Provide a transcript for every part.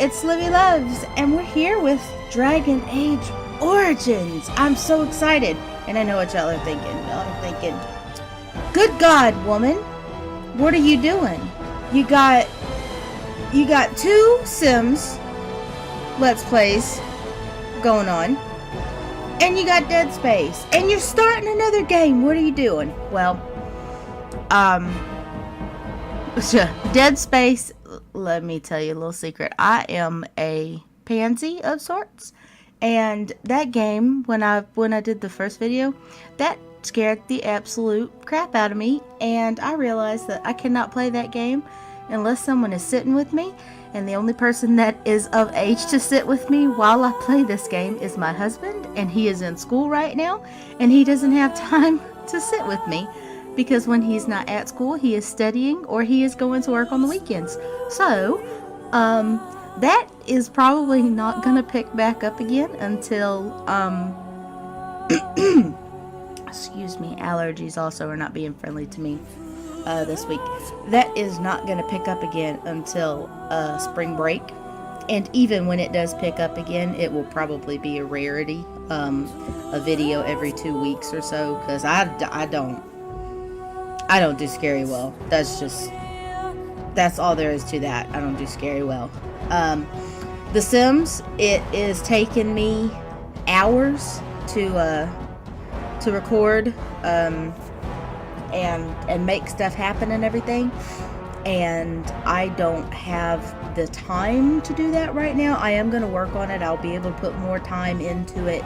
it's Livy Loves, and we're here with Dragon Age Origins. I'm so excited, and I know what y'all are thinking. Y'all are thinking, good God, woman, what are you doing? You got two Sims Let's Plays going on, and you got Dead Space, and you're starting another game. What are you doing? Well, Dead Space, let me tell you a little secret. I am a pansy of sorts, and that game, when I did the first video, that scared the absolute crap out of me, and I realized that I cannot play that game unless someone is sitting with me, and the only person that is of age to sit with me while I play this game is my husband, and he is in school right now, and he doesn't have time to sit with me. Because when he's not at school, he is studying or he is going to work on the weekends. So, that is probably not going to pick back up again until, excuse me, allergies also are not being friendly to me this week. That is not going to pick up again until spring break. And even when it does pick up again, it will probably be a rarity, a video every 2 weeks or so, because I don't do scary well. That's all there is to that. I don't do scary well. The Sims, it is taking me hours to record and make stuff happen and everything, and I don't have the time to do that right now. I am going to work on it. I'll be able to put more time into it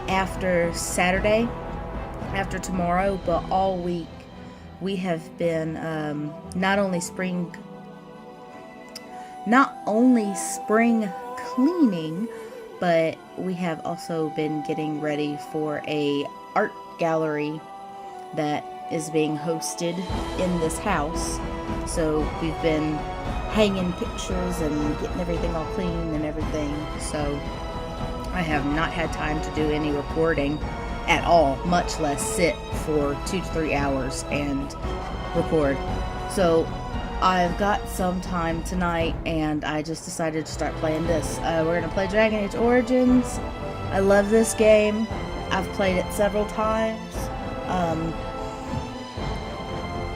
after Saturday, after tomorrow, but all week we have been not only spring cleaning, but we have also been getting ready for a art gallery that is being hosted in this house. So we've been hanging pictures and getting everything all clean and everything. So I have not had time to do any recording at all, much less sit for 2 to 3 hours and record. So I've got some time tonight, and I just decided to start playing this. We're gonna play Dragon Age Origins. I love this game. I've played it several times.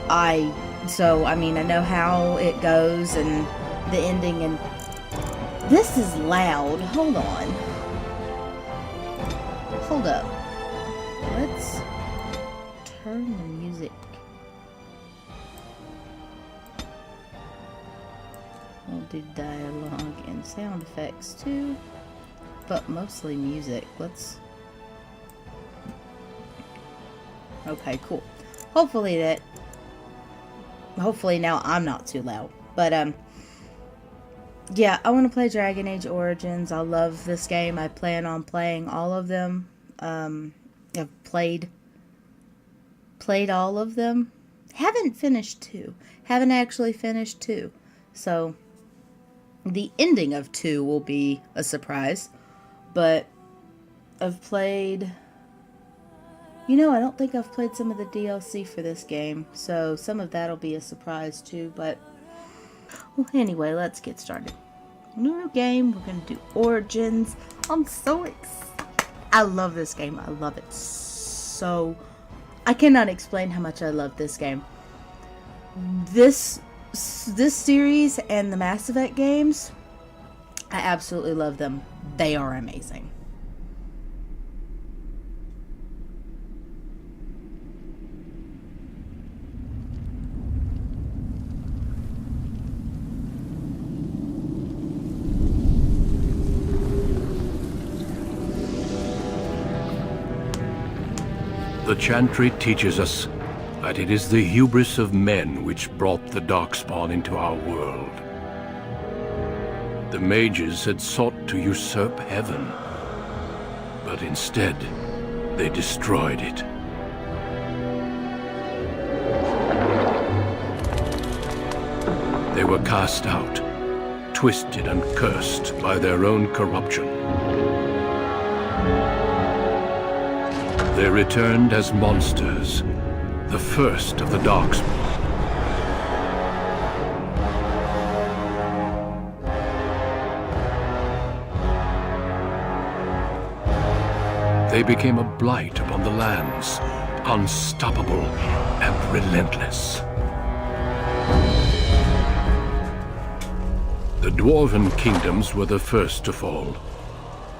I know how it goes and the ending, and this is loud. Hold on. Hold up. Let's turn the music. We'll do dialogue and sound effects too, but mostly music. Okay, cool. Hopefully now I'm not too loud. But yeah, I want to play Dragon Age Origins. I love this game. I plan on playing all of them. I've played all of them. Haven't finished 2. Haven't actually finished 2. So the ending of 2 will be a surprise. But I've played... I don't think I've played some of the DLC for this game. So some of that will be a surprise too. But well, anyway, let's get started. New game. We're going to do Origins. I'm so excited. I love this game. I love it so. I cannot explain how much I love this game. This series and the Mass Effect games, I absolutely love them. They are amazing. The Chantry teaches us that it is the hubris of men which brought the Darkspawn into our world. The mages had sought to usurp heaven, but instead they destroyed it. They were cast out, twisted and cursed by their own corruption. They returned as monsters, the first of the Darkspawn. They became a blight upon the lands, unstoppable and relentless. The dwarven kingdoms were the first to fall,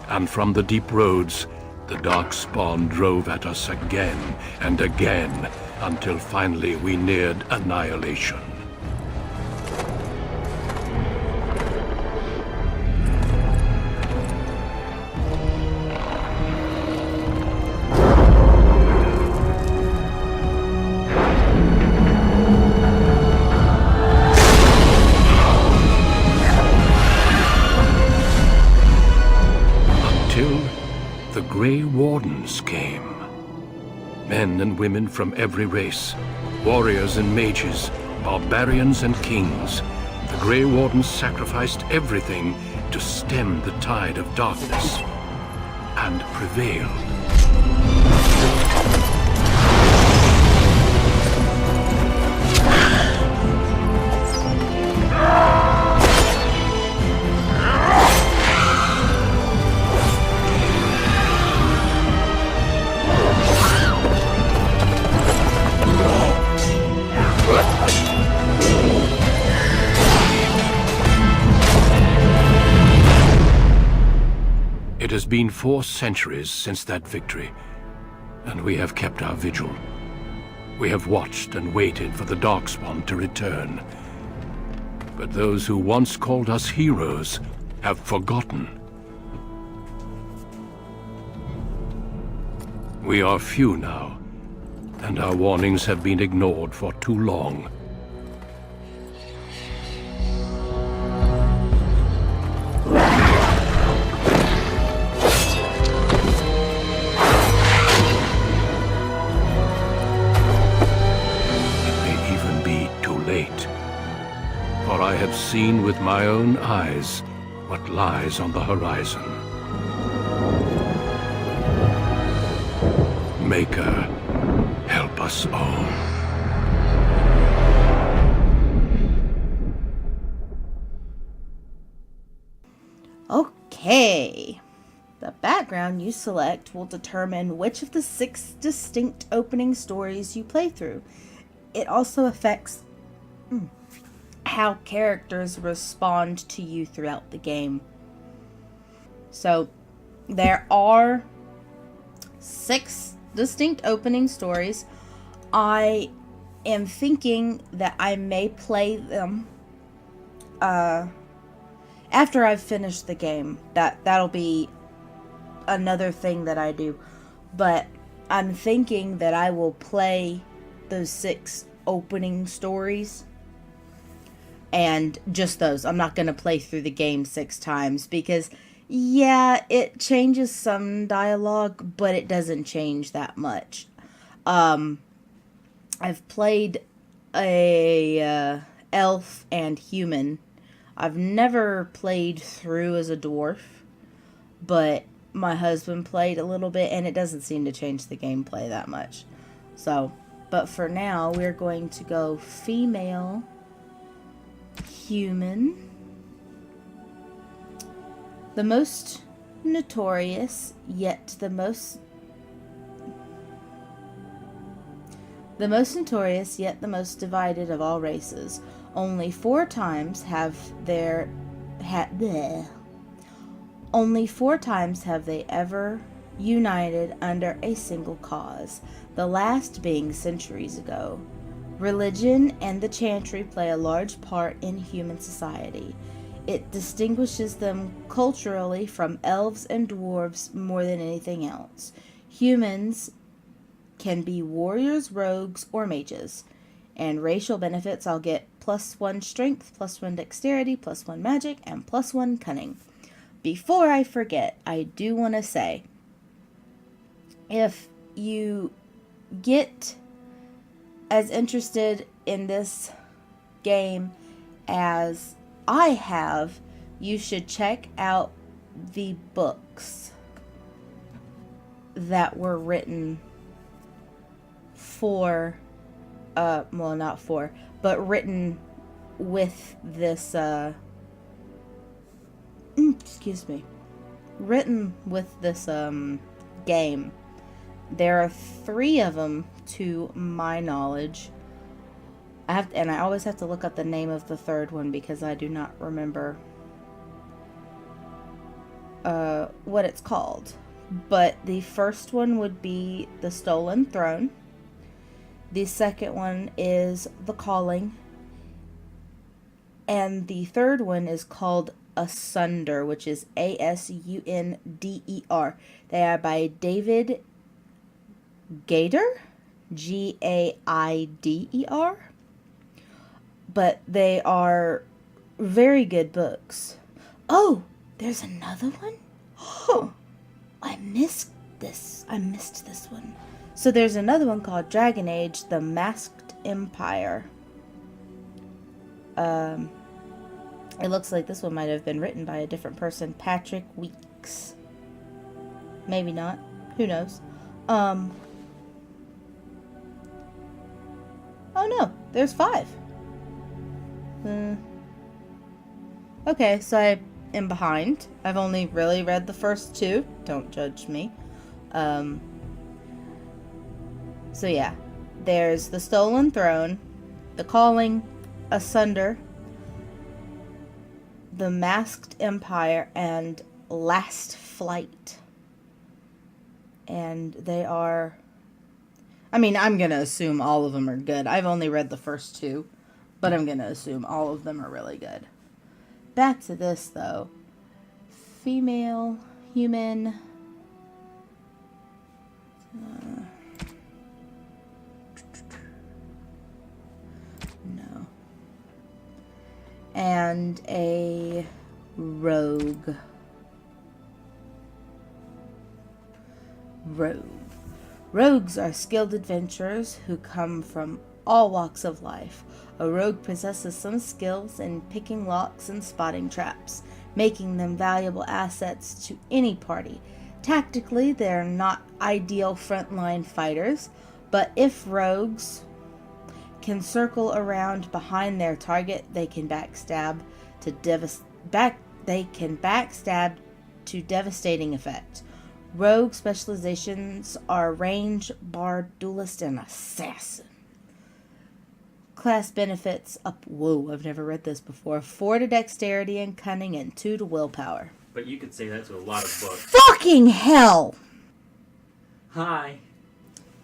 and from the deep roads, the darkspawn drove at us again and again, until finally we neared annihilation. The Grey Wardens came. Men and women from every race, warriors and mages, barbarians and kings. The Grey Wardens sacrificed everything to stem the tide of darkness, and prevailed. It has been 4 centuries since that victory, and we have kept our vigil. We have watched and waited for the Darkspawn to return. But those who once called us heroes have forgotten. We are few now, and our warnings have been ignored for too long. For I have seen with my own eyes what lies on the horizon. Maker, help us all. Okay. The background you select will determine which of the 6 distinct opening stories you play through. It also affects how characters respond to you throughout the game. So, there are 6 distinct opening stories. I am thinking that I may play them after I've finished the game. That'll be another thing that I do. But I'm thinking that I will play those 6 opening stories. And just those. I'm not going to play through the game 6 times because, yeah, it changes some dialogue, but it doesn't change that much. I've played a elf and human. I've never played through as a dwarf, but my husband played a little bit, and it doesn't seem to change the gameplay that much. So, but for now, we're going to go female, human, the most notorious yet the most divided of all races. Only 4 times have they ever united under a single cause, the last being centuries ago. Religion and the chantry play a large part in human society. It distinguishes them culturally from elves and dwarves more than anything else. Humans can be warriors, rogues, or mages. And racial benefits, I'll get +1 strength, +1 dexterity, +1 magic, and +1 cunning. Before I forget, I do want to say, if you get as interested in this game as I have, you should check out the books that were written for, well, not for, but written with this, written with this, game. There are 3 of them to my knowledge. I always have to look up the name of the 3rd one because I do not remember what it's called. But the first one would be The Stolen Throne. The second one is The Calling. And the 3rd one is called Asunder, which is Asunder. They are by David Gaider, Gaider. But they are very good books. Oh, there's another one? Oh, I missed this one. So there's another one called Dragon Age, The Masked Empire. It looks like this one might have been written by a different person, Patrick Weeks. Maybe not. Who knows? Oh no, there's 5. Okay, so I am behind. I've only really read the first 2. Don't judge me. So yeah, there's The Stolen Throne, The Calling, Asunder, The Masked Empire, and Last Flight. And they are... I mean, I'm going to assume all of them are good. I've only read the first 2, but I'm going to assume all of them are really good. Back to this, though. Female, human... no. And a rogue. Rogues are skilled adventurers who come from all walks of life. A rogue possesses some skills in picking locks and spotting traps, making them valuable assets to any party. Tactically, they're not ideal frontline fighters, but if rogues can circle around behind their target, they can backstab to devastating effect. Rogue specializations are range, bard, duelist, and assassin. Class benefits up. Whoa, I've never read this before. 4 to dexterity and cunning, and 2 to willpower. But you could say that to a lot of books. Fucking hell! Hi.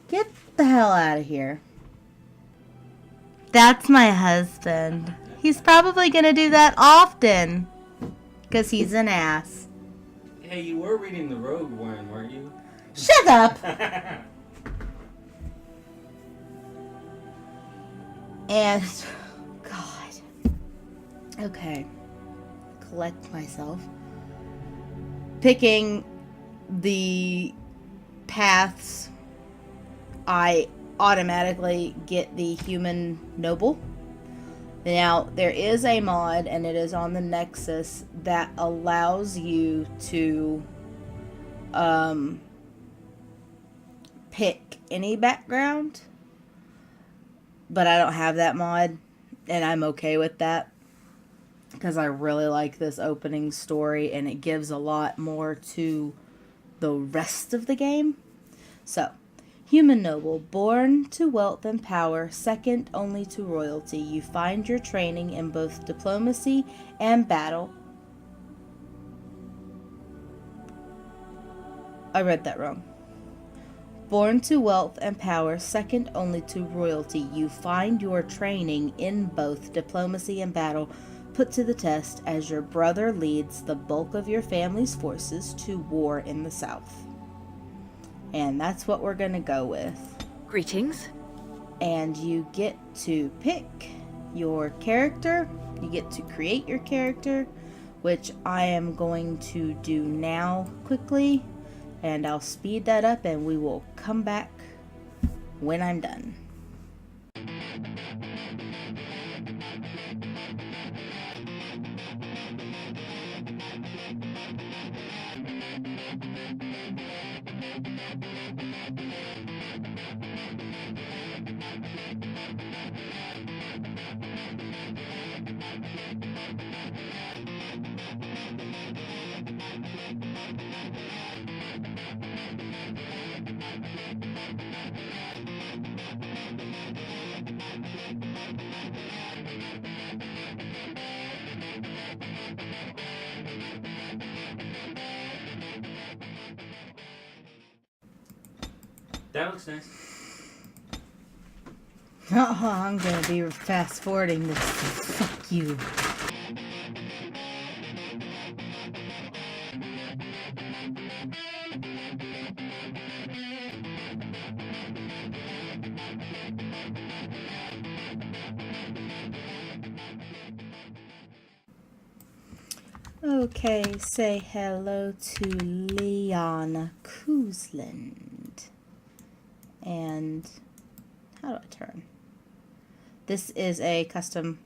Get the hell out of here. That's my husband. He's probably gonna do that often. Because he's an ass. Hey, you were reading the Rogue one, weren't you? Shut up! And... God. Okay. Collect myself. Picking the paths, I automatically get the human noble. Now, there is a mod, and it is on the Nexus, that allows you to pick any background, but I don't have that mod, and I'm okay with that, because I really like this opening story, and it gives a lot more to the rest of the game. So, human noble, born to wealth and power, second only to royalty. You find your training in both diplomacy and battle. I read that wrong. Born to wealth and power, second only to royalty. You find your training in both diplomacy and battle put to the test as your brother leads the bulk of your family's forces to war in the south. And that's what we're going to go with. Greetings. And you get to pick your character. You get to create your character, which I am going to do now quickly. And I'll speed that up and we will come back when I'm done. That looks nice. Oh, I'm gonna be fast forwarding this. Fuck you. Okay, say hello to Lyanna Cousland. And how do I turn? This is a custom.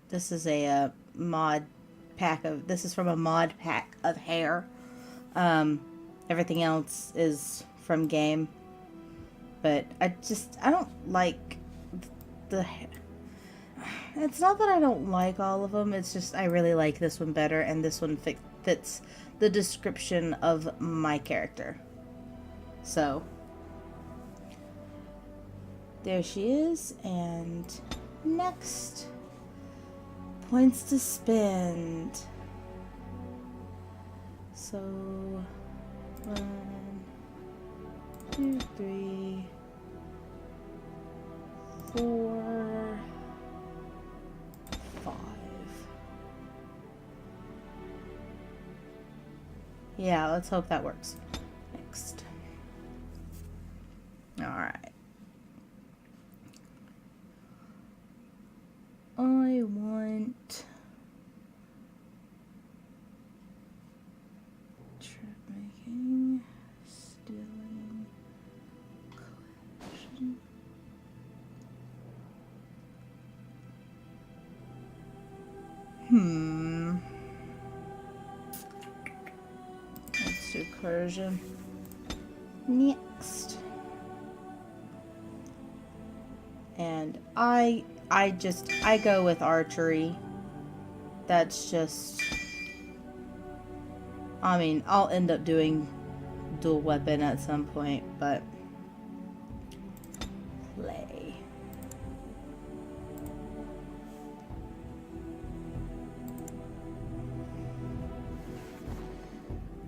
This is a mod pack of. This is from a mod pack of hair. Everything else is from game. But I don't like the. It's not that I don't like all of them. It's just I really like this one better, and this one fits the description of my character. So. There she is, and next, points to spend. So, 1, 2, 3, 4, 5. Yeah, let's hope that works. Next. Alright. I want trip making, stealing, collection. Let's do coercion. Next. And I go with archery. That's just, I mean, I'll end up doing dual weapon at some point, but play.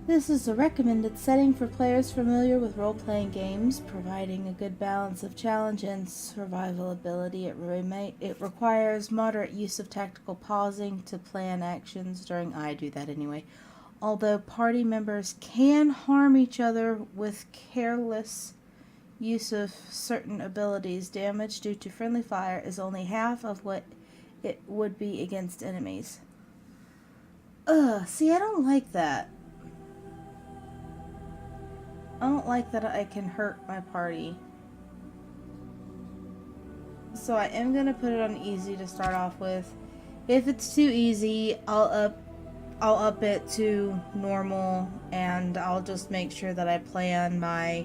This is a recommended setting for players familiar with role-playing games, providing a good balance of challenge and survivability. It requires moderate use of tactical pausing to plan actions during... I do that anyway. Although party members can harm each other with careless use of certain abilities, damage due to friendly fire is only half of what it would be against enemies. See, I don't like that. I don't like that I can hurt my party. So I am going to put it on easy to start off with. If it's too easy, I'll up it to normal, and I'll just make sure that I plan my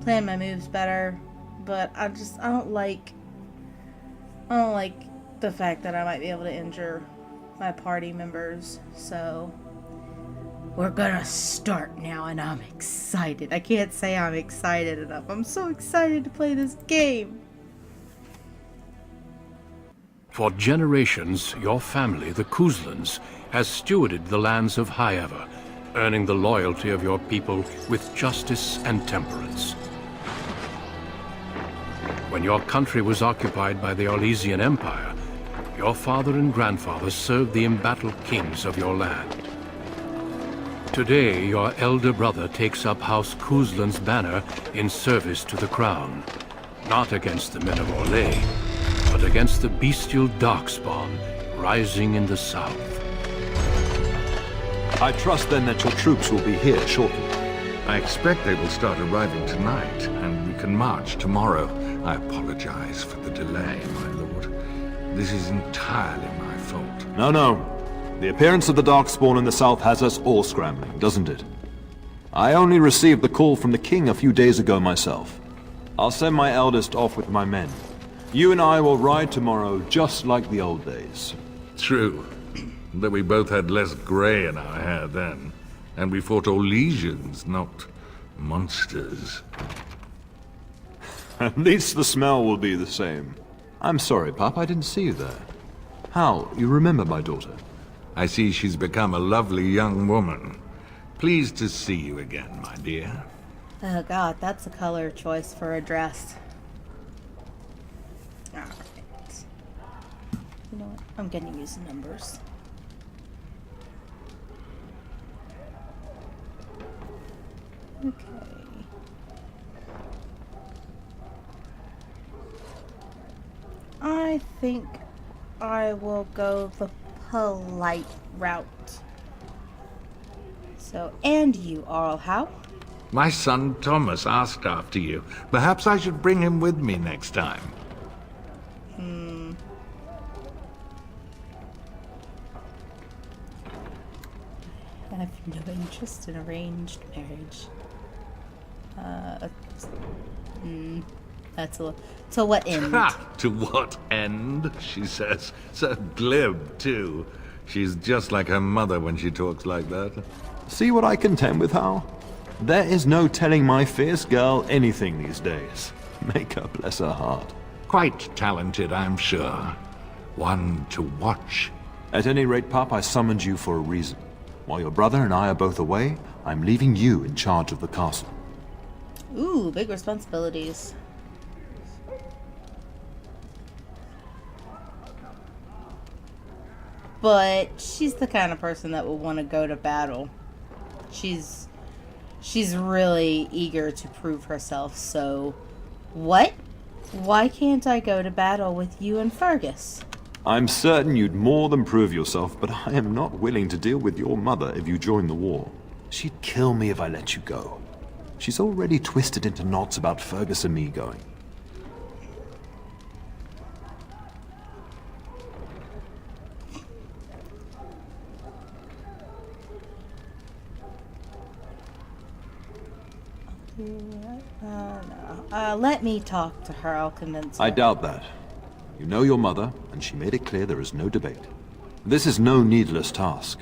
moves better. But I don't like the fact that I might be able to injure my party members. So we're gonna start now, and I'm excited. I can't say I'm excited enough. I'm so excited to play this game. For generations, your family, the Couslands, has stewarded the lands of Highever, earning the loyalty of your people with justice and temperance. When your country was occupied by the Orlesian Empire, your father and grandfather served the embattled kings of your land. Today, your elder brother takes up House Cousland's banner in service to the crown, not against the men of Orlais, but against the bestial darkspawn rising in the south. I trust then that your troops will be here shortly. I expect they will start arriving tonight, and we can march tomorrow. I apologize for the delay, my lord. This is entirely my fault. No. The appearance of the Darkspawn in the south has us all scrambling, doesn't it? I only received the call from the king a few days ago myself. I'll send my eldest off with my men. You and I will ride tomorrow just like the old days. True. Though we both had less grey in our hair then. And we fought Orlesians, not monsters. At least the smell will be the same. I'm sorry, Pop, I didn't see you there. How, you remember my daughter? I see she's become a lovely young woman. Pleased to see you again, my dear. Oh god, that's a color choice for a dress. Alright. You know what? I'm gonna use numbers. Okay. I think I will go the polite route. So, and you, Arlhow? My son Thomas asked after you. Perhaps I should bring him with me next time. I have no interest in arranged marriage. That's a... To what end? Ha! To what end, she says. So glib, too. She's just like her mother when she talks like that. See what I contend with, Hal? There is no telling my fierce girl anything these days. Make her bless her heart. Quite talented, I'm sure. One to watch. At any rate, Pup, I summoned you for a reason. While your brother and I are both away, I'm leaving you in charge of the castle. Ooh, big responsibilities. But she's the kind of person that will want to go to battle. She's really eager to prove herself, so what? Why can't I go to battle with you and Fergus? I'm certain you'd more than prove yourself, but I am not willing to deal with your mother if you join the war. She'd kill me if I let you go. She's already twisted into knots about Fergus and me going. No. Let me talk to her. I'll convince her. I doubt that. You know your mother, and she made it clear there is no debate. This is no needless task.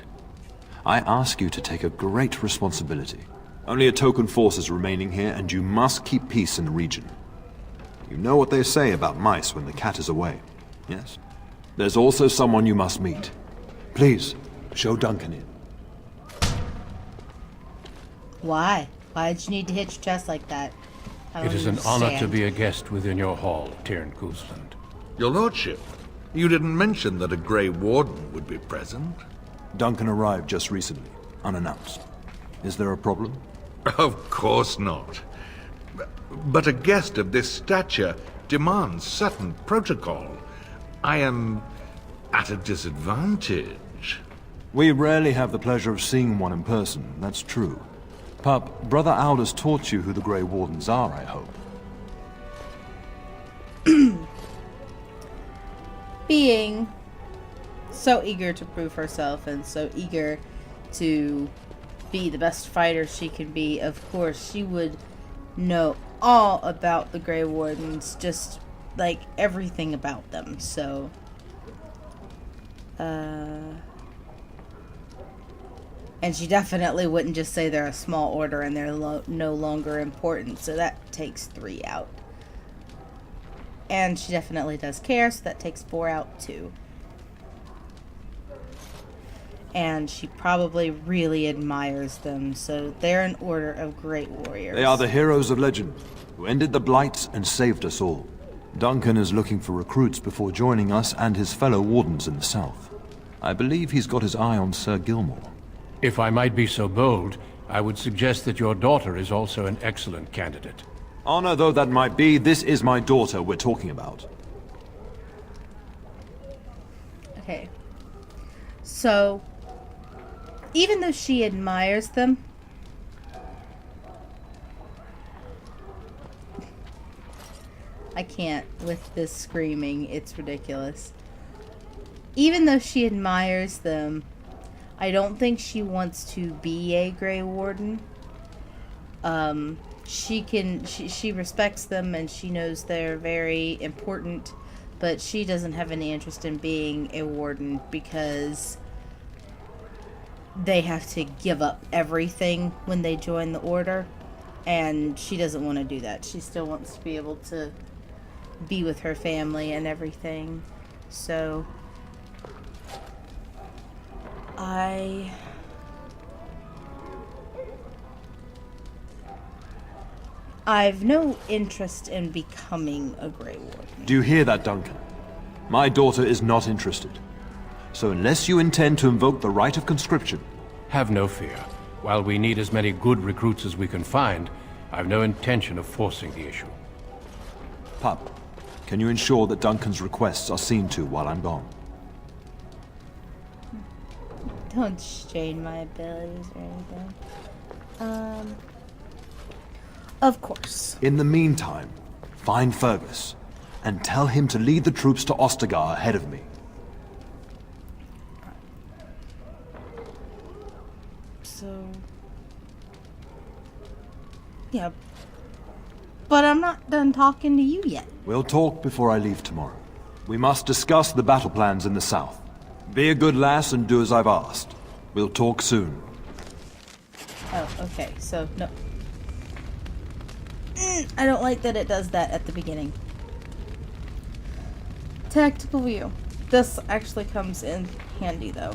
I ask you to take a great responsibility. Only a token force is remaining here, and you must keep peace in the region. You know what they say about mice when the cat is away, yes? There's also someone you must meet. Please, show Duncan in. Why? Why did you need to hit your chest like that? I don't It is an honor to understand. be a guest within your hall, Lyanna Cousland. Your lordship, you didn't mention that a Grey Warden would be present. Duncan arrived just recently, unannounced. Is there a problem? Of course not. But a guest of this stature demands certain protocol. I am at a disadvantage. We rarely have the pleasure of seeing one in person, that's true. Pup, Brother Aldous taught you who the Grey Wardens are, I hope. Being so eager to prove herself and so eager to be the best fighter she can be, of course she would know all about the Grey Wardens, just like everything about them. So and she definitely wouldn't just say they're a small order and they're no longer important, so that takes 3 out. And she definitely does care, so that takes 4 out too. And she probably really admires them, so they're an order of great warriors. They are the heroes of legend, who ended the Blights and saved us all. Duncan is looking for recruits before joining us and his fellow wardens in the south. I believe he's got his eye on Sir Gilmore. If I might be so bold, I would suggest that your daughter is also an excellent candidate. Honor though that might be, this is my daughter we're talking about. Okay. So, even though she admires them, I can't with this screaming, it's ridiculous. Even though she admires them, I don't think she wants to be a Grey Warden. She respects them and she knows they're very important, but she doesn't have any interest in being a warden because they have to give up everything when they join the order, and she doesn't want to do that. She still wants to be able to be with her family and everything. So I've no interest in becoming a Grey Warden. Do you hear that, Duncan? My daughter is not interested. So unless you intend to invoke the right of conscription... Have no fear. While we need as many good recruits as we can find, I've no intention of forcing the issue. Pup, can you ensure that Duncan's requests are seen to while I'm gone? Don't strain my abilities or anything. Of course. In the meantime, find Fergus, and tell him to lead the troops to Ostagar ahead of me. So... yeah. But I'm not done talking to you yet. We'll talk before I leave tomorrow. We must discuss the battle plans in the south. Be a good lass and do as I've asked. We'll talk soon. Oh, okay, so, no. I don't like that it does that at the beginning. Tactical view. This actually comes in handy, though.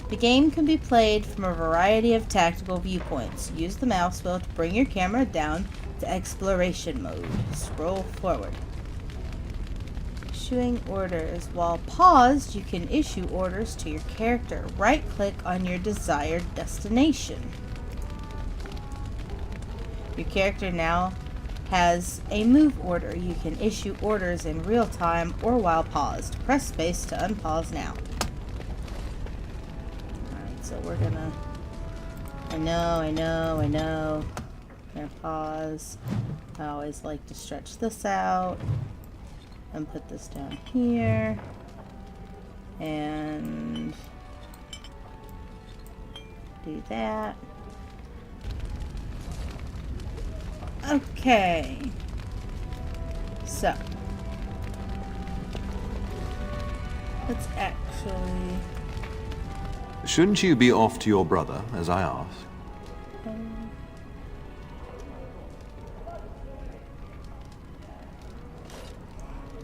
The game can be played from a variety of tactical viewpoints. Use the mouse wheel to bring your camera down to exploration mode. Scroll forward. Issuing orders. While paused, you can issue orders to your character. Right-click on your desired destination. Your character now has a move order. You can issue orders in real time or while paused. Press space to unpause now. Alright, so we're gonna... I know. Gonna pause. I always like to stretch this out. And put this down here. And... do that. Okay. So. Let's actually... Shouldn't you be off to your brother, as I asked?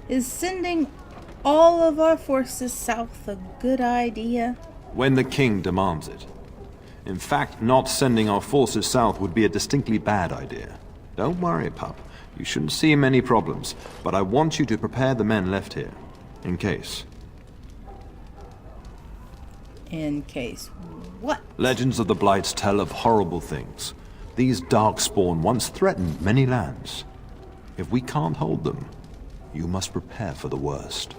Is sending all of our forces south a good idea? When the king demands it. In fact, not sending our forces south would be a distinctly bad idea. Don't worry, pup. You shouldn't see many problems, but I want you to prepare the men left here. In case. In case what? Legends of the Blights tell of horrible things. These darkspawn once threatened many lands. If we can't hold them, you must prepare for the worst.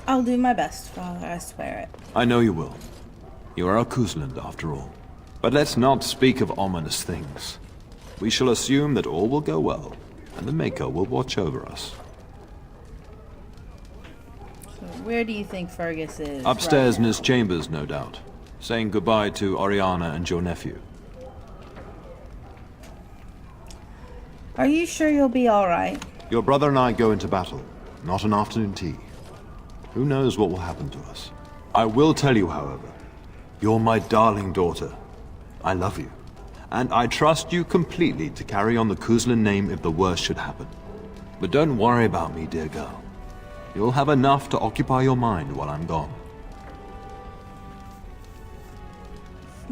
I'll do my best, Father, I swear it. I know you will. You are a Cousland, after all. But let's not speak of ominous things. We shall assume that all will go well, and the Maker will watch over us. So where do you think Fergus is? Upstairs right in now? his chambers, no doubt. Saying goodbye to Oriana and your nephew. Are you sure you'll be alright? Your brother and I go into battle, not an afternoon tea. Who knows what will happen to us? I will tell you, however, you're my darling daughter. I love you. And I trust you completely to carry on the Cousland name if the worst should happen. But don't worry about me, dear girl. You'll have enough to occupy your mind while I'm gone.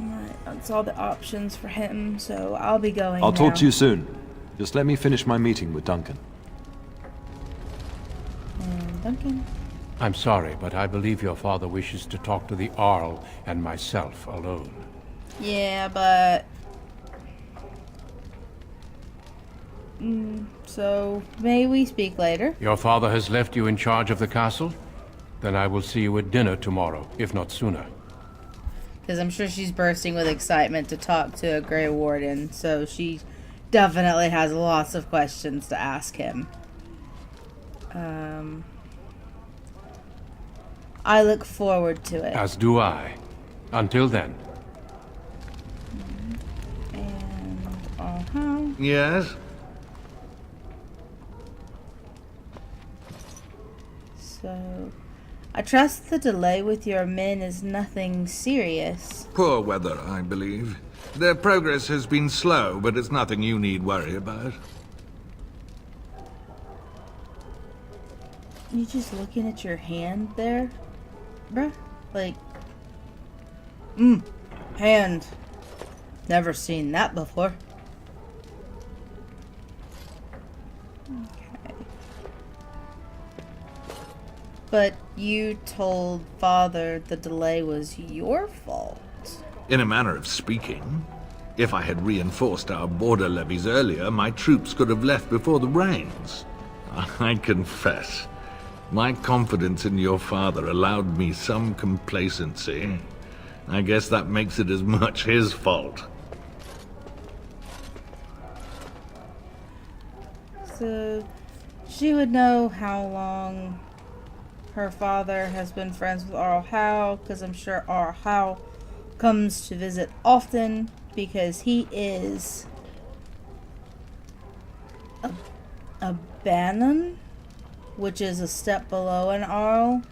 Alright, that's all the options for him, so I'll be going I'll talk now. to you soon. Just let me finish my meeting with Duncan. And Duncan? I'm sorry, but I believe your father wishes to talk to the Arl and myself alone. Yeah, but... so, may we speak later? Your father has left you in charge of the castle? Then I will see you at dinner tomorrow, if not sooner. Because I'm sure she's bursting with excitement to talk to a Grey Warden, so she definitely has lots of questions to ask him. I look forward to it. As do I. Until then. And, Yes? So, I trust the delay with your men is nothing serious. Poor weather, I believe. Their progress has been slow, but it's nothing you need worry about. You just looking at your hand there, bruh? Like, hand. Never seen that before. Okay. But you told Father the delay was your fault. In a manner of speaking. If I had reinforced our border levies earlier, my troops could have left before the rains. I confess, my confidence in your father allowed me some complacency. I guess that makes it as much his fault. So, she would know how long her father has been friends with Arl Howe, because I'm sure Arl Howe comes to visit often, because he is a Bannon, which is a step below an Arl.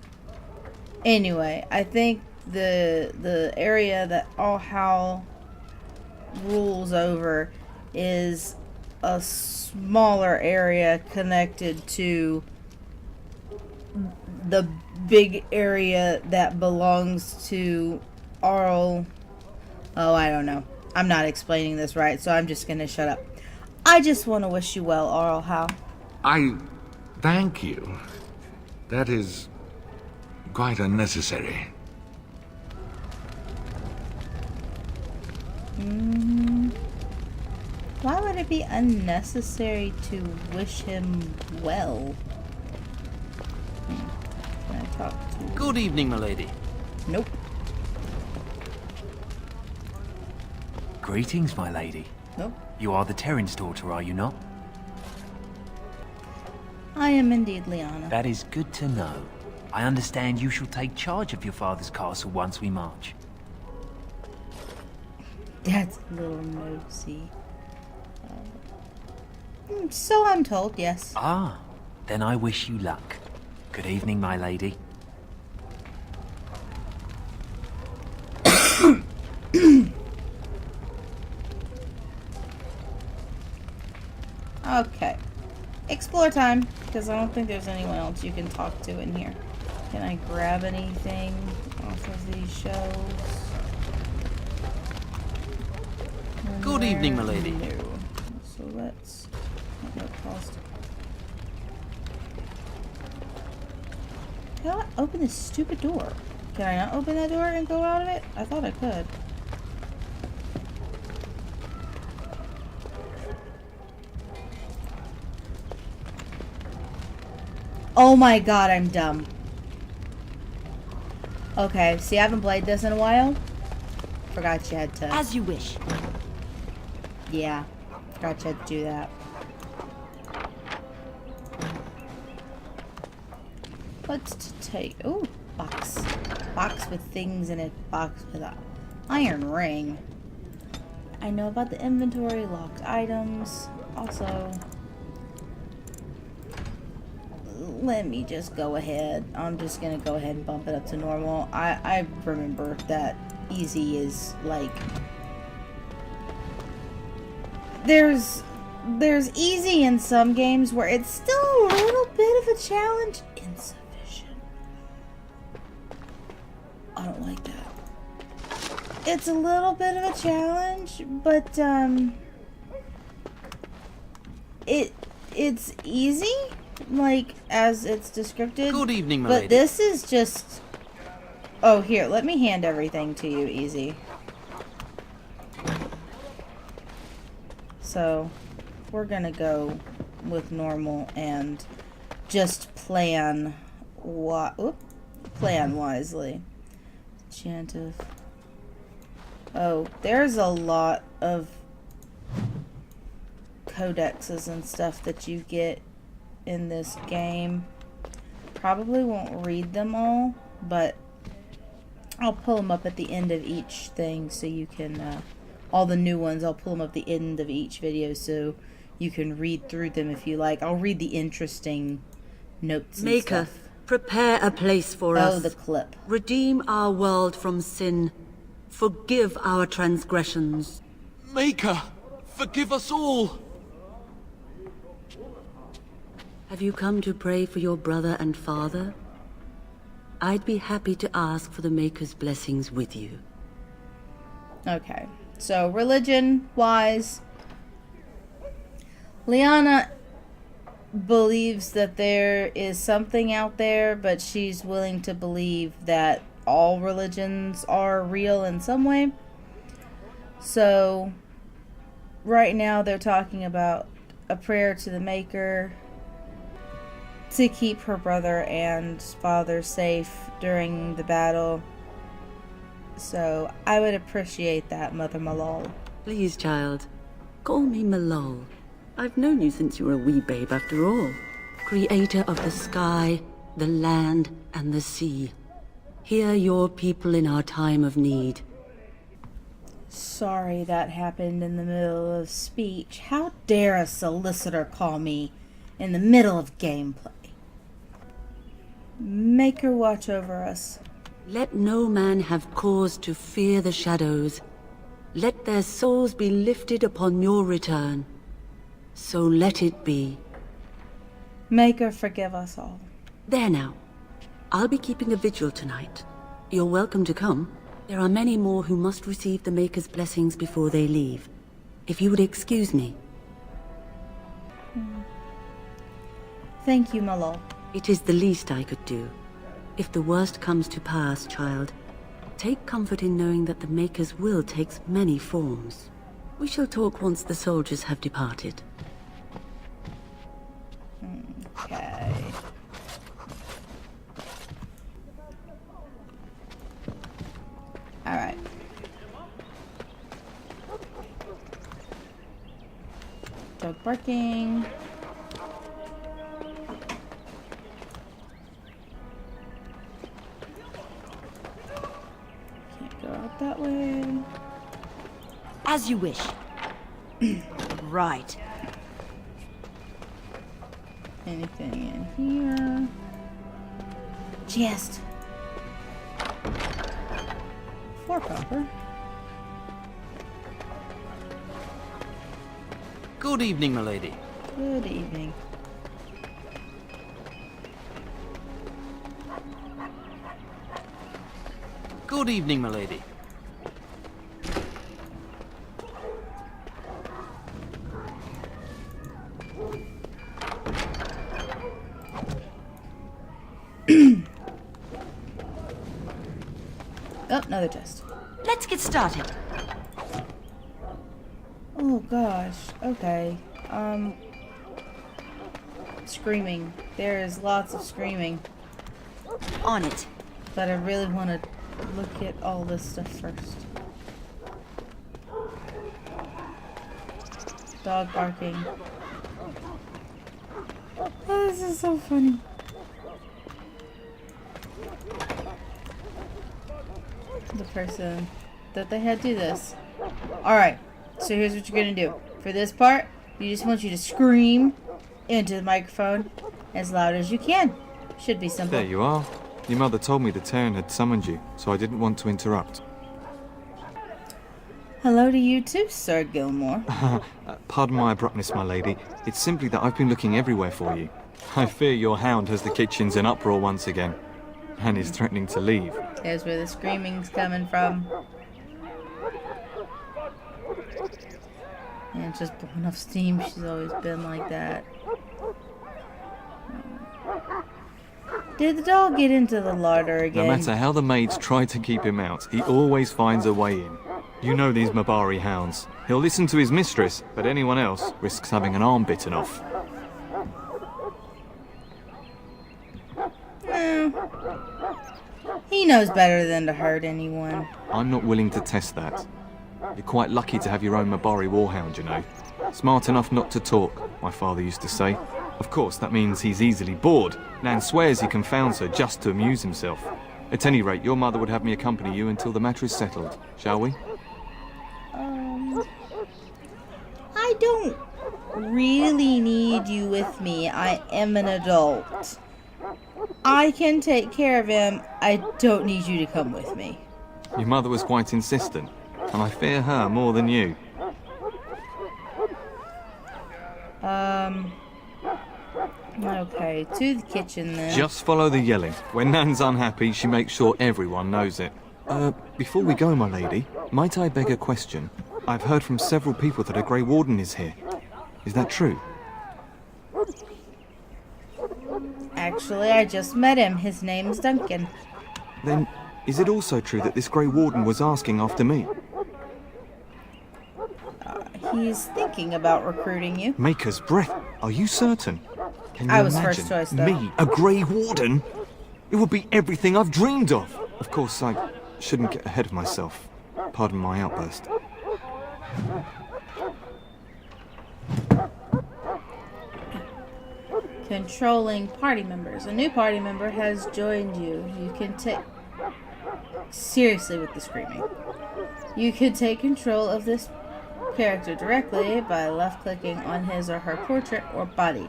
Anyway, I think the area that Arl Howe rules over is a smaller area connected to the big area that belongs to Arl. Oh, I don't know. I'm not explaining this right, so I'm just gonna shut up. I just want to wish you well, Arl Howe. I thank you. That is quite unnecessary. Why would it be unnecessary to wish him well? Can I talk to... Good evening, milady. Nope. Greetings, my lady. Nope. You are the Terran's daughter, are you not? I am indeed Lyanna. That is good to know. I understand you shall take charge of your father's castle once we march. That's a little nosy. So I'm told, yes. Ah, then I wish you luck. Good evening, my lady. Okay. Explore time, because I don't think there's anyone else you can talk to in here. Can I grab anything off of these shelves? Good evening, milady. No. So let's... What cost? How do I open this stupid door? Can I not open that door and go out of it? I thought I could. Oh my god, I'm dumb. Okay, see, I haven't played this in a while. Forgot you had to... As you wish. Yeah, forgot you had to do that. What's to take? Ooh, box. Box with things in it. Box with an iron ring. I know about the inventory, locked items. Also... Let me just go ahead. I'm just gonna go ahead and bump it up to normal. I remember that easy is like... There's easy in some games where it's still a little bit of a challenge. Insufficient. I don't like that. It's a little bit of a challenge, but it's easy. Like, as it's descripted. Good evening, my But lady. this is just... Oh, here, let me hand everything to you, easy. So, we're gonna go with normal and just plan... plan wisely. Chant of... Oh, there's a lot of codexes and stuff that you get in this game. Probably won't read them all, but I'll pull them up at the end of each thing so you can, all the new ones, I'll pull them up at the end of each video so you can read through them if you like. I'll read the interesting notes and Maker, stuff. prepare a place for Oh, us. the clip. Redeem our world from sin. Forgive our transgressions. Maker, forgive us all! Have you come to pray for your brother and father? I'd be happy to ask for the Maker's blessings with you. Okay. So, religion-wise, Lyanna believes that there is something out there, but she's willing to believe that all religions are real in some way. So, right now they're talking about a prayer to the Maker to keep her brother and father safe during the battle. So, I would appreciate that, Mother Malol. Please, child, call me Malol. I've known you since you were a wee babe after all. Creator of the sky, the land, and the sea. Hear your people in our time of need. Sorry that happened in the middle of speech. How dare a solicitor call me in the middle of gameplay? Maker watch over us. Let no man have cause to fear the shadows. Let their souls be lifted upon your return. So let it be. Maker forgive us all. There now. I'll be keeping a vigil tonight. You're welcome to come. There are many more who must receive the Maker's blessings before they leave. If you would excuse me. Thank you, Malol. It is the least I could do. If the worst comes to pass, child, take comfort in knowing that the Maker's will takes many forms. We shall talk once the soldiers have departed. Okay. Alright. Dog barking. Can't go out that way. As you wish. Right. Anything in here? Chest. 4 copper. Good evening, milady. Good evening. Good evening, milady. Oh, another chest. Let's get started. Oh gosh. Okay. Screaming. There is lots of screaming. On it. But I really want to look at all this stuff first. Dog barking. Oh, this is so funny. The person that they had do this. Alright, so here's what you're gonna do. For this part, you just want you to scream into the microphone as loud as you can. Should be simple. There you are. Your mother told me the Terran had summoned you, so I didn't want to interrupt. Hello to you too, Sir Gilmore. Pardon my abruptness, my lady. It's simply that I've been looking everywhere for you. I fear your hound has the kitchens in uproar once again, and is threatening to leave. There's where the screaming's coming from. And it's just blowing off steam. She's always been like that. Did the dog get into the larder again? No matter how the maids try to keep him out, he always finds a way in. You know these Mabari hounds. He'll listen to his mistress, but anyone else risks having an arm bitten off. He knows better than to hurt anyone. I'm not willing to test that. You're quite lucky to have your own Mabari warhound, you know. Smart enough not to talk, my father used to say. Of course, that means he's easily bored. Nan swears he confounds her just to amuse himself. At any rate, your mother would have me accompany you until the matter is settled. Shall we? I don't really need you with me. I am an adult. I can take care of him. I don't need you to come with me. Your mother was quite insistent, and I fear her more than you. Okay, to the kitchen then. Just follow the yelling. When Nan's unhappy, she makes sure everyone knows it. Before we go, my lady, might I beg a question? I've heard from several people that a Grey Warden is here. Is that true? Actually, I just met him. His name's Duncan. Then, is it also true that this Grey Warden was asking after me? He's thinking about recruiting you. Maker's breath. Are you certain? Can you I was imagine first choice, though. me, a Grey Warden? It would be everything I've dreamed of. Of course, I shouldn't get ahead of myself. Pardon my outburst. Controlling party members. A new party member has joined you. You can take... Seriously with the screaming. You can take control of this character directly by left-clicking on his or her portrait or body.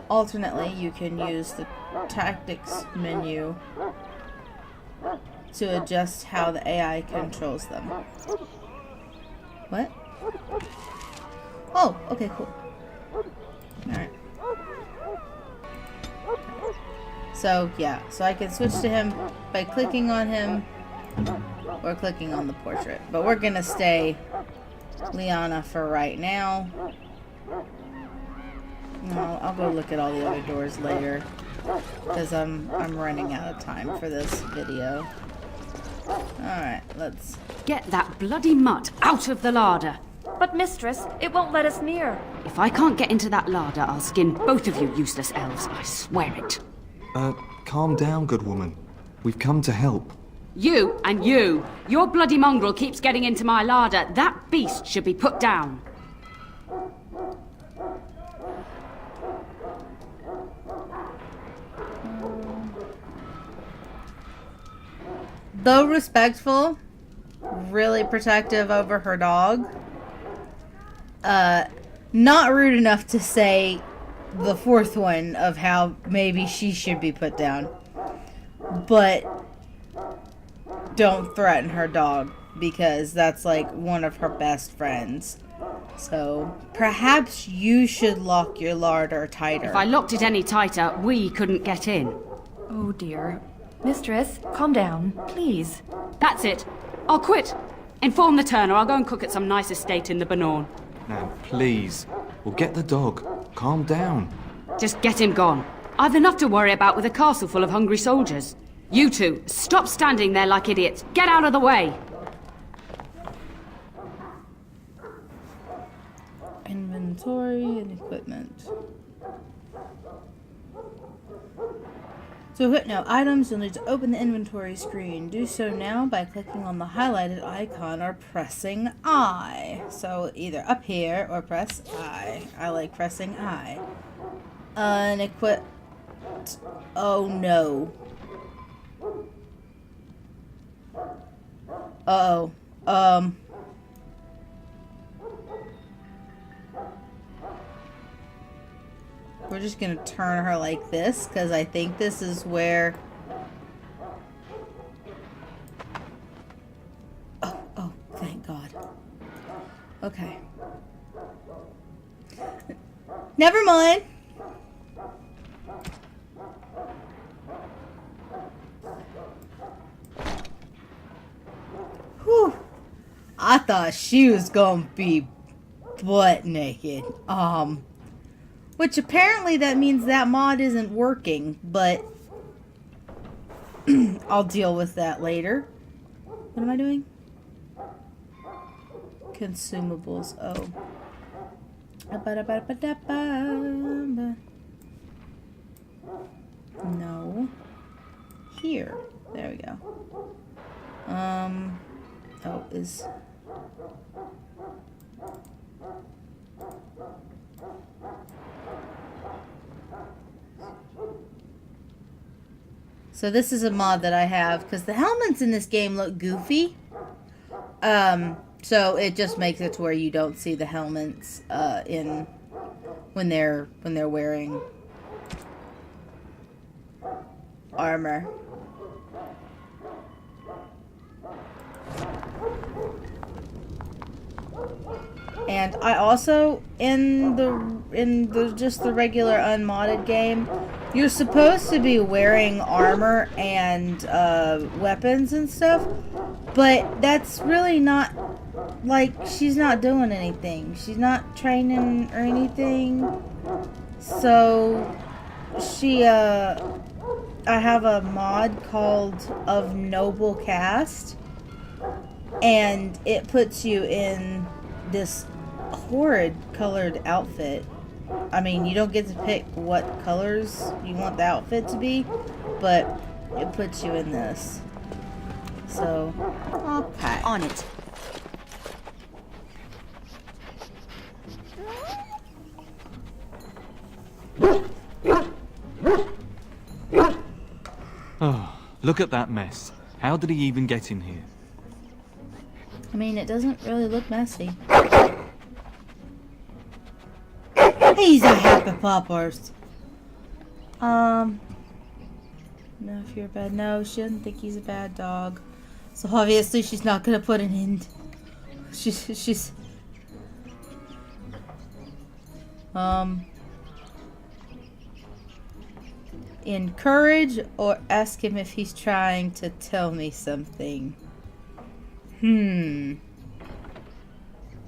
Alternately, you can use the tactics menu to adjust how the AI controls them. What? Oh, okay, cool. Alright. So, yeah. So I can switch to him by clicking on him or clicking on the portrait. But we're gonna stay Lyanna for right now. No, I'll go look at all the other doors later. Because I'm running out of time for this video. Alright, let's... Get that bloody mutt out of the larder! But mistress, it won't let us near. If I can't get into that larder, I'll skin both of you useless elves, I swear it. Calm down, good woman. We've come to help. You and you! Your bloody mongrel keeps getting into my larder. That beast should be put down. Though respectful, really protective over her dog. Not rude enough to say the fourth one of how maybe she should be put down. But don't threaten her dog because that's like one of her best friends. So perhaps you should lock your larder tighter. If I locked it any tighter, we couldn't get in. Oh dear. Mistress, calm down, please. That's it. I'll quit. Inform the turner. I'll go and cook at some nice estate in the Banorn. Now, please. We'll get the dog. Calm down. Just get him gone. I've enough to worry about with a castle full of hungry soldiers. You two, stop standing there like idiots. Get out of the way. Inventory and equipment. To equip no items, you'll need to open the inventory screen. Do so now by clicking on the highlighted icon or pressing I. So either up here or press I. I like pressing I. Unequipped. Oh no. Uh-oh. We're just gonna turn her like this, because I think this is where... Oh, thank God. Okay. Never mind. Whew. I thought she was gonna be butt naked. Which apparently that means that mod isn't working, but I'll deal with that later. What am I doing? Consumables. Oh. No. Here. There we go. Oh, is... So this is a mod that I have, because the helmets in this game look goofy. So it just makes it to where you don't see the helmets when they're wearing armor. And I also, in the just the regular unmodded game, you're supposed to be wearing armor and weapons and stuff, but that's really not, like, she's not doing anything. She's not training or anything. So I have a mod called Of Noble Cast, and it puts you in this horrid colored outfit. I mean, you don't get to pick what colors you want the outfit to be, but it puts you in this. So, okay. On it. Oh, look at that mess. How did he even get in here? I mean, it doesn't really look messy. He's a happy poppers. No, if you're bad. No, she doesn't think he's a bad dog. So obviously she's not gonna put an end. She's encourage or ask him if he's trying to tell me something.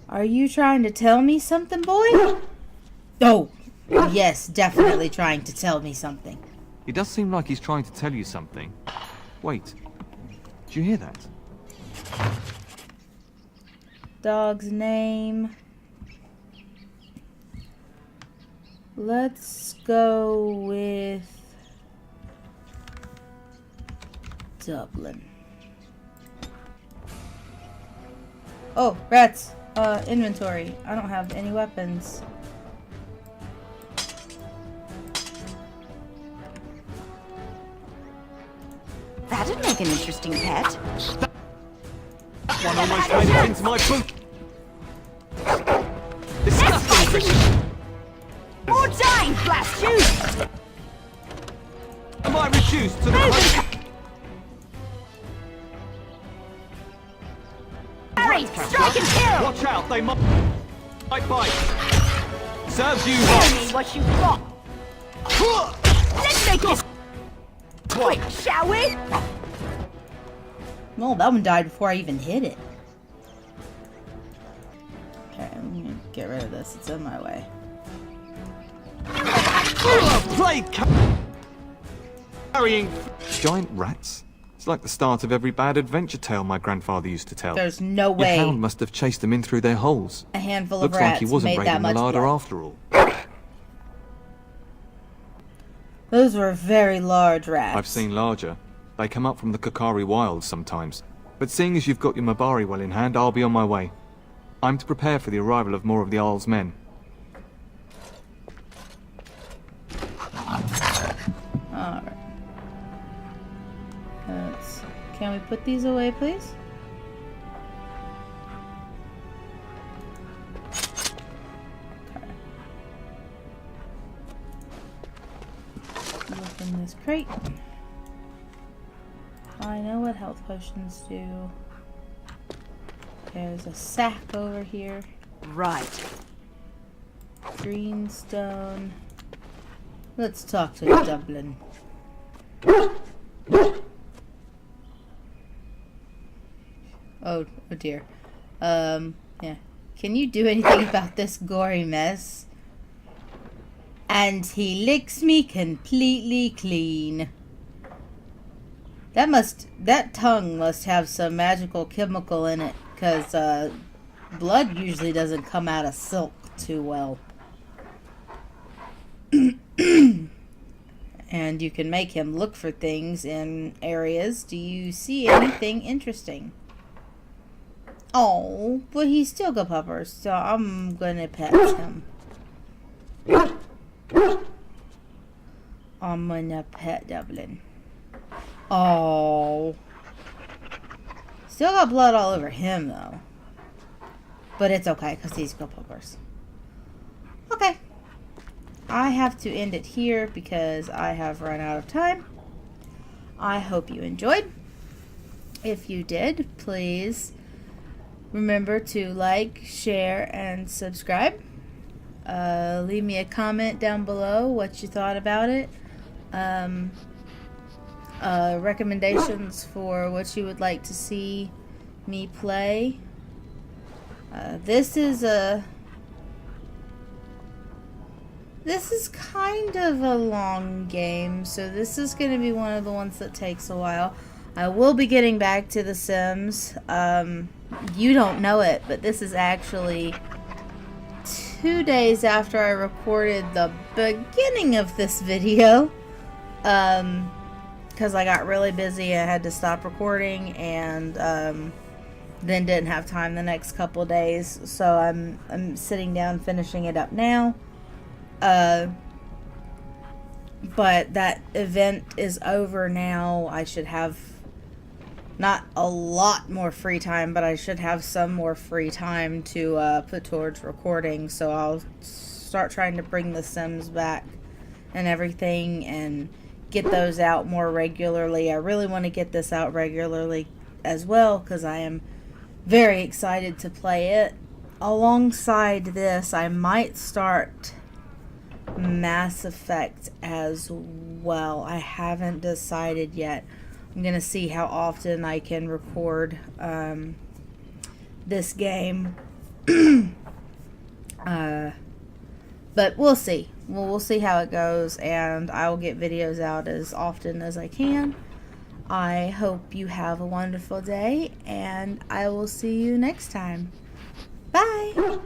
Are you trying to tell me something, boy? Oh, yes, definitely trying to tell me something. He does seem like he's trying to tell you something. Wait, did you hear that? Dog's name. Let's go with Dublin. Oh, rats. Inventory. I don't have any weapons. That'd make an interesting pet. One almost made it into my boot. Disgusting creature. More dying, blast you! Am I reduced to the punch? Harry, strike and kill! Watch out, they might bite. Serves you Tell right. me what you've got. Let's make this quick, shall we? Well, that one died before I even hit it. Okay, I'm gonna get rid of this. It's in my way. Play carrying giant rats. It's like the start of every bad adventure tale my grandfather used to tell. There's no Your way hound must have chased them in through their holes. a handful Looks of like rats he wasn't made that raiding the much larder blood. after all. Those were very large rats. I've seen larger. They come up from the Kakari wilds sometimes. But seeing as you've got your Mabari well in hand, I'll be on my way. I'm to prepare for the arrival of more of the Isle's men. Alright. Can we put these away, please? Okay. Look in this crate. I know what health potions do. There's a sack over here. Right. Greenstone. Let's talk to Dublin. Oh dear. Yeah. Can you do anything about this gory mess? And he licks me completely clean. That tongue must have some magical chemical in it, because blood usually doesn't come out of silk too well. And you can make him look for things in areas. Do you see anything interesting? Oh, but he's still got puppers, so I'm gonna pet him. I'm gonna pet Dublin. Oh. Still got blood all over him, though. But it's okay, because he's got puppers. Okay. I have to end it here because I have run out of time. I hope you enjoyed. If you did, please remember to like, share, and subscribe. Leave me a comment down below what you thought about it. Recommendations for what you would like to see me play. This is kind of a long game, so this is going to be one of the ones that takes a while. I will be getting back to The Sims. You don't know it, but this is actually 2 days after I recorded the beginning of this video. Because I got really busy, I had to stop recording, and then didn't have time the next couple days. So I'm sitting down finishing it up now. But that event is over now. I should have not a lot more free time, but I should have some more free time to put towards recording. So I'll start trying to bring The Sims back and everything and get those out more regularly. I really want to get this out regularly as well because I am very excited to play it. Alongside this, I might start Mass Effect as well. I haven't decided yet. I'm gonna see how often I can record this game. But we'll see. We'll see how it goes, and I will get videos out as often as I can. I hope you have a wonderful day, and I will see you next time. Bye!